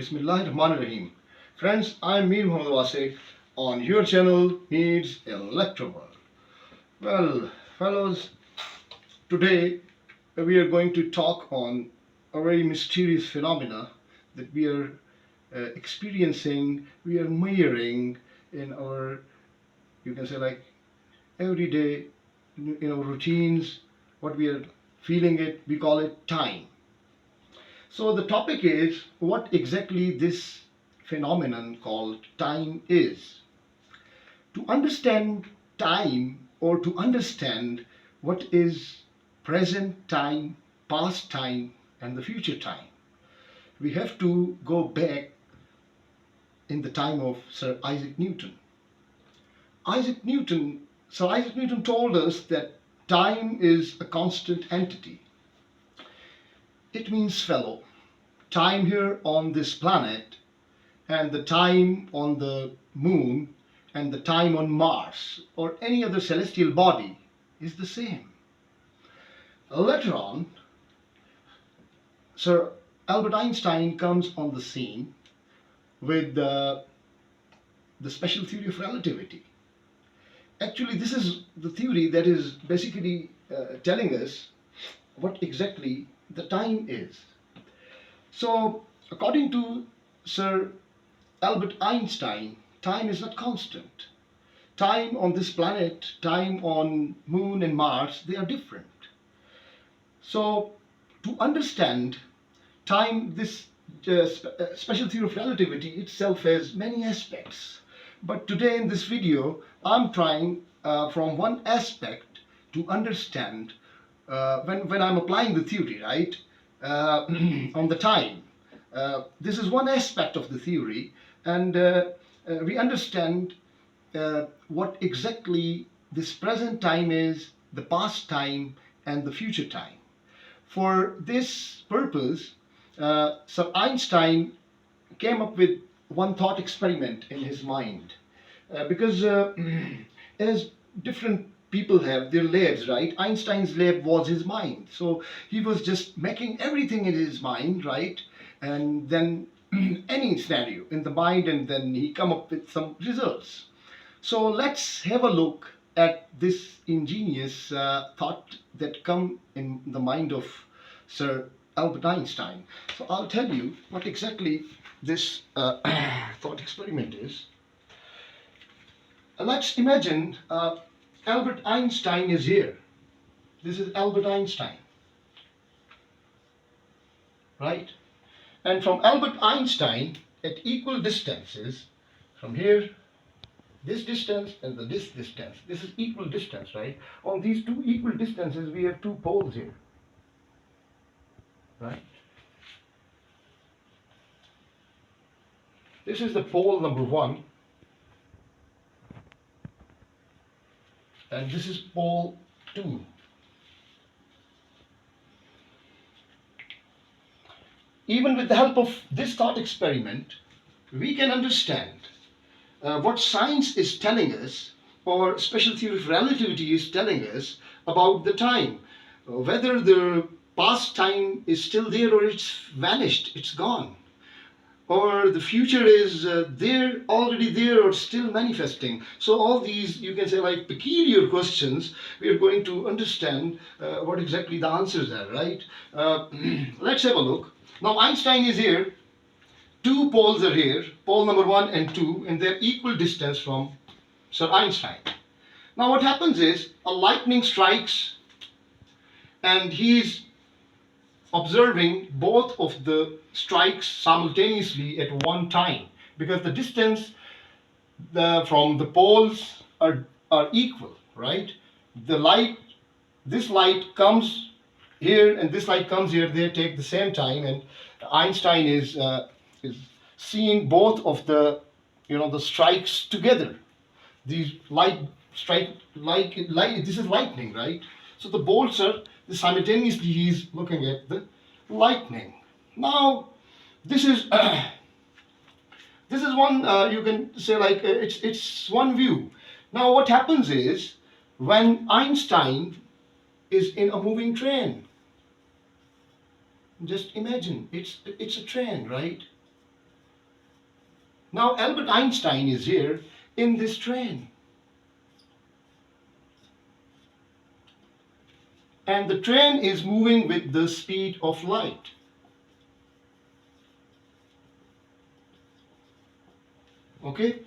Bismillahirrahmanirrahim. Friends, I'm Mir Muhammad Wasik on your channel Mir's Electro World. Well, fellows, today we are going to talk on a very mysterious phenomena that we are experiencing, we are measuring in our, you can say like everyday, in our routines, what we are feeling it, we call it time. So the topic is what exactly this phenomenon called time is. To understand time or to understand what is present time, past time and the future time, we have to go back in the time of Sir Isaac Newton. Sir Isaac Newton told us that time is a constant entity. It means, fellow, time here on this planet and the time on the moon and the time on Mars or any other celestial body is the same. Later on, Sir Albert Einstein comes on the scene with the special theory of relativity. Actually, this is the theory that is basically telling us what exactly the time is. So, according to Sir Albert Einstein, time is not constant. Time on this planet, time on Moon and Mars, they are different. So, to understand time, this special theory of relativity itself has many aspects. But today in this video, I'm trying from one aspect to understand when I'm applying the theory, right, on the time. This is one aspect of the theory, and we understand what exactly this present time is, the past time, and the future time. For this purpose, Sir Einstein came up with one thought experiment in his mind. Because as different people have their labs, right? Einstein's lab was his mind. So he was just making everything in his mind, right? And then any scenario in the mind, and then he come up with some results. So let's have a look at this ingenious thought that come in the mind of Sir Albert Einstein. So I'll tell you what exactly this thought experiment is. Let's imagine Albert Einstein is here. This is Albert Einstein, right? And from Albert Einstein at equal distances, from here, this distance and this distance, this is equal distance, right? On these two equal distances, we have two poles here, right? This is the pole number 1, and this is pole 2. Even with the help of this thought experiment, we can understand what science is telling us, or special theory of relativity is telling us about the time. Whether the past time is still there or it's vanished, it's gone. Or the future is there, already there, or still manifesting. So all these, you can say like peculiar questions, we are going to understand what exactly the answers are, right? Let's have a look. Now Einstein is here. Two poles are here, pole number 1 and 2, and they're equal distance from Sir Einstein. Now what happens is a lightning strikes and he's observing both of the strikes simultaneously at one time, because the distance from the poles are equal, right? The light, this light comes here and this light comes here, they take the same time, and Einstein is seeing both of the, the strikes together. These light strike, like light, this is lightning, right? So the bolts are simultaneously, he's looking at the lightning. Now this is this is one, you can say like it's one view. Now what happens is, when Einstein is in a moving train, just imagine, it's a train, right? Now Albert Einstein is here in this train. And the train is moving with the speed of light. Okay?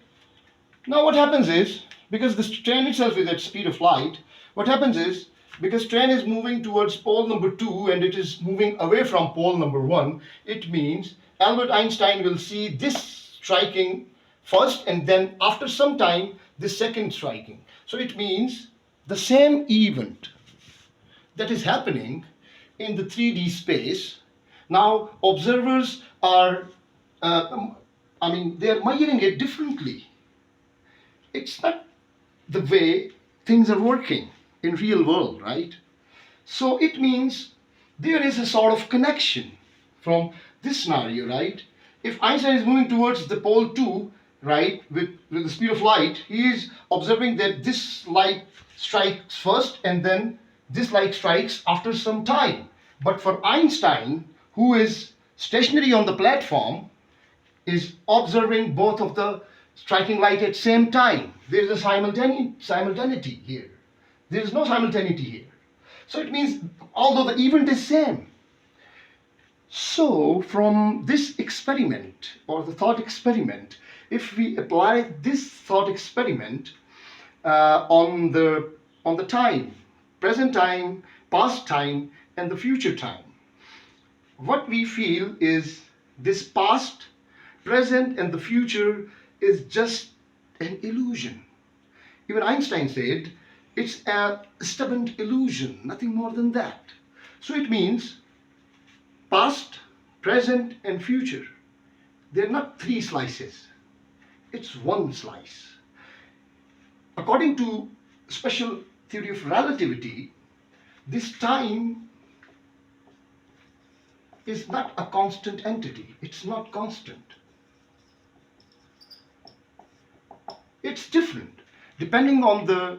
Now what happens is, because this train itself is at speed of light, what happens is, because train is moving towards pole number 2 and it is moving away from pole number 1, it means Albert Einstein will see this striking first and then after some time the second striking. So it means the same event that is happening in the 3D space. Now observers are, they are measuring it differently. It's not the way things are working in real world, right? So it means there is a sort of connection from this scenario, right? If Einstein is moving towards the pole 2, right, with the speed of light, he is observing that this light strikes first and then this light strikes after some time. But for Einstein, who is stationary on the platform, is observing both of the striking light at same time. There is a simultaneity here. There is no simultaneity here. So it means although the event is same. So from this experiment or the thought experiment, if we apply this thought experiment on the time, present time, past time, and the future time, what we feel is this past, present, and the future is just an illusion. Even Einstein said it's a stubborn illusion, nothing more than that. So it means past, present, and future, they're not three slices, it's one slice. According to special theory of relativity, this time is not a constant entity, it's not constant. It's different depending on the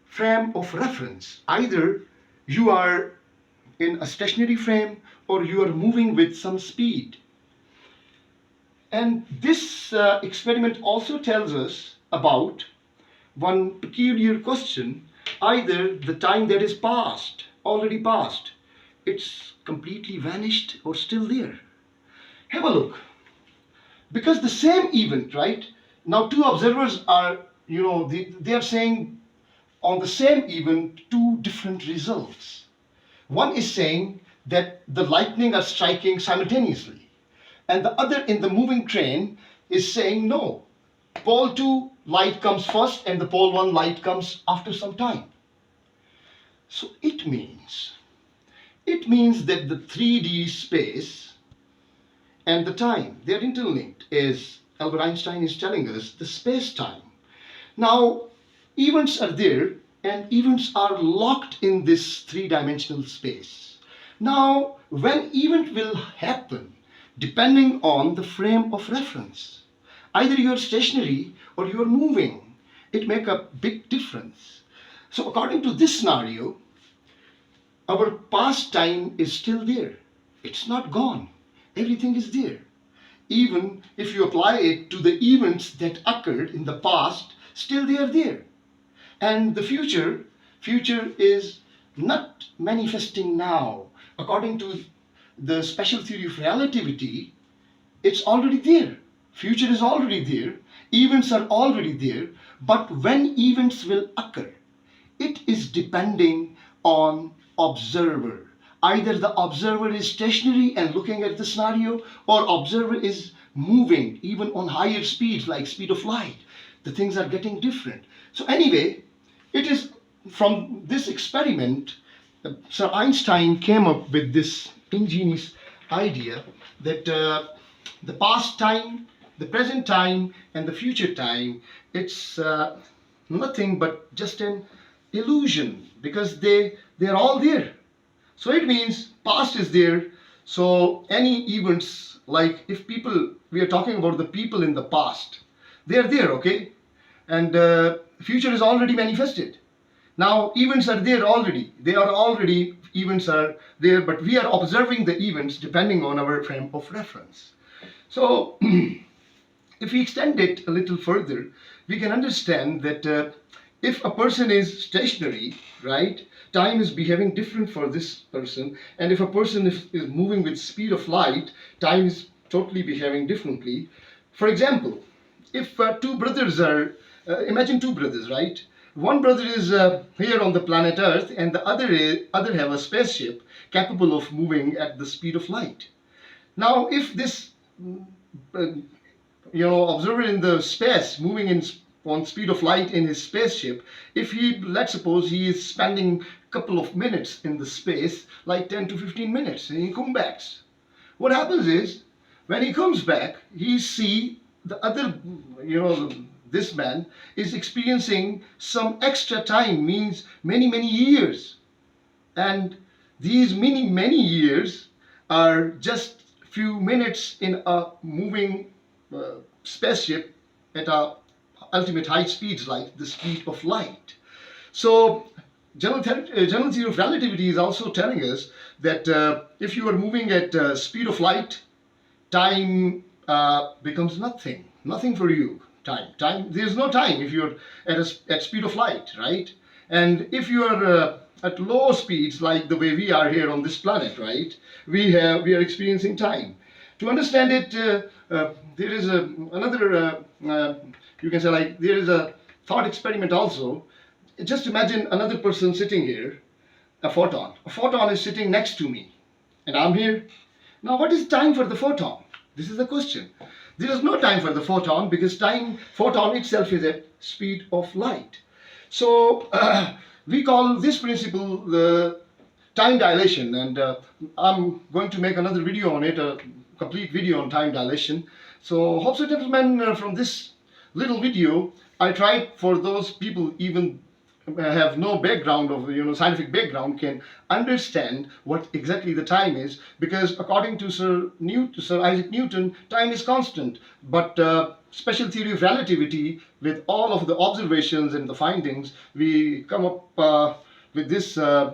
frame of reference. Either you are in a stationary frame or you are moving with some speed. And this experiment also tells us about one peculiar question. Either the time that is past, already past, it's completely vanished or still there. Have a look. Because the same event, right? Now two observers are, they are saying on the same event two different results. One is saying that the lightning are striking simultaneously, and the other in the moving train is saying no, pole 2 light comes first and the pole 1 light comes after some time. So it means that the 3D space and the time, they are interlinked, as Albert Einstein is telling us, the space-time. Now, events are there and events are locked in this three-dimensional space. Now, when event will happen, depending on the frame of reference. Either you are stationary or you are moving. It makes a big difference. So according to this scenario, our past time is still there. It's not gone. Everything is there. Even if you apply it to the events that occurred in the past, still they are there. And the future is not manifesting now. According to the special theory of relativity, it's already there. Future is already there. Events are already there. But when events will occur, it is depending on observer. Either the observer is stationary and looking at the scenario, or observer is moving even on higher speeds like speed of light. The things are getting different. So anyway, it is from this experiment Sir Einstein came up with this ingenious idea that the past time, the present time, and the future time, it's nothing but just an illusion, because they're all there. So it means past is there. So any events, like if people, we are talking about the people in the past, they are there, okay? And future is already manifested. Now events are there already. Events are there, but we are observing the events depending on our frame of reference. So If we extend it a little further, we can understand that if a person is stationary, right, time is behaving different for this person, and if a person is moving with speed of light, time is totally behaving differently. For example, if two brothers are, imagine two brothers, right? One brother is here on the planet Earth, and the other have a spaceship capable of moving at the speed of light. Now, if this uh, observer in the space moving in on speed of light in his spaceship, if he, let's suppose he is spending a couple of minutes in the space, like 10 to 15 minutes, and he comes back, what happens is when he comes back, he see the other, this man is experiencing some extra time, means many years, and these many years are just few minutes in a moving spaceship at a ultimate high speeds like the speed of light. So general theory of relativity is also telling us that if you are moving at speed of light, time becomes nothing for you. Time, there's no time if you're at speed of light, right? And if you are at low speeds like the way we are here on this planet, right, we are experiencing time. To understand it, there is another you can say, like, there is a thought experiment also. Just imagine another person sitting here, a photon is sitting next to me, and I'm here. Now, what is time for the photon? This is the question. There is no time for the photon, because photon itself is at speed of light. So we call this principle the time dilation, and I'm going to make another video on it, a complete video on time dilation. So hope so, gentlemen, from this little video, I tried for those people even have no background of scientific background can understand what exactly the time is, because according to Sir Isaac Newton, time is constant, but special theory of relativity, with all of the observations and the findings, we come up with this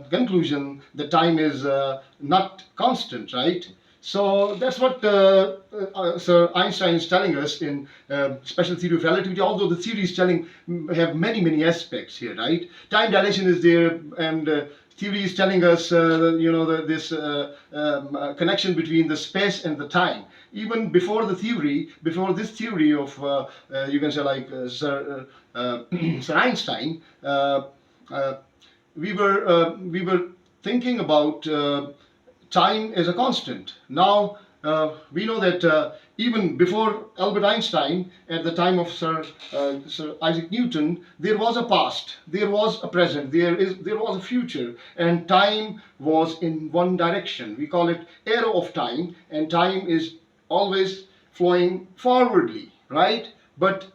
conclusion that time is not constant, right? So that's what Sir Einstein is telling us in special theory of relativity, although the theory is telling have many aspects here, right? Time dilation is there, and theory is telling us this connection between the space and the time. Even before this theory of you can say, like, Sir Einstein, we were thinking about time as a constant. Now we know that even before Albert Einstein, at the time of Sir Isaac Newton, there was a past, there was a present, there was a future, and time was in one direction. We call it arrow of time, and time is always flowing forwardly, right? But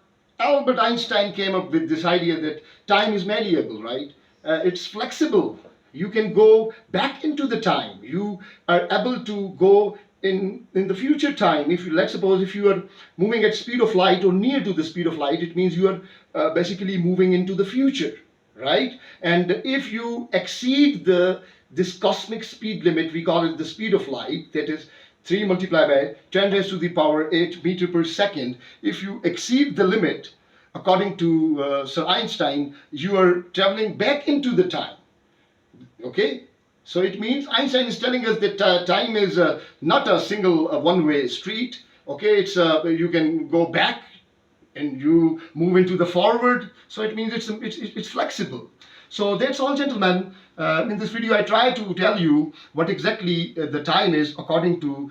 Albert Einstein came up with this idea that time is malleable, right? It's flexible. You can go back into the time. You are able to go in the future time. If you, let's suppose, if you are moving at speed of light or near to the speed of light, it means you are basically moving into the future, right? And if you exceed this cosmic speed limit, we call it the speed of light, that is 3 multiplied by 10 raised to the power 8 meter per second. If you exceed the limit, according to Sir Einstein, you are traveling back into the time. Okay, so it means Einstein is telling us that time is not a single one-way street. Okay, it's you can go back and you move into the forward. So it means it's flexible. So that's all, gentlemen. In this video, I try to tell you what exactly the time is according to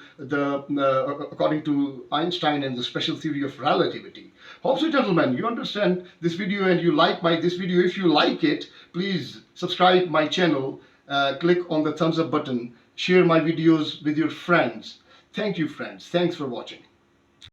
Einstein and the special theory of relativity. Hope so, gentlemen, you understand this video and you like this video. If you like it, please subscribe my channel, click on the thumbs up button, share my videos with your friends. Thank you, friends. Thanks for watching.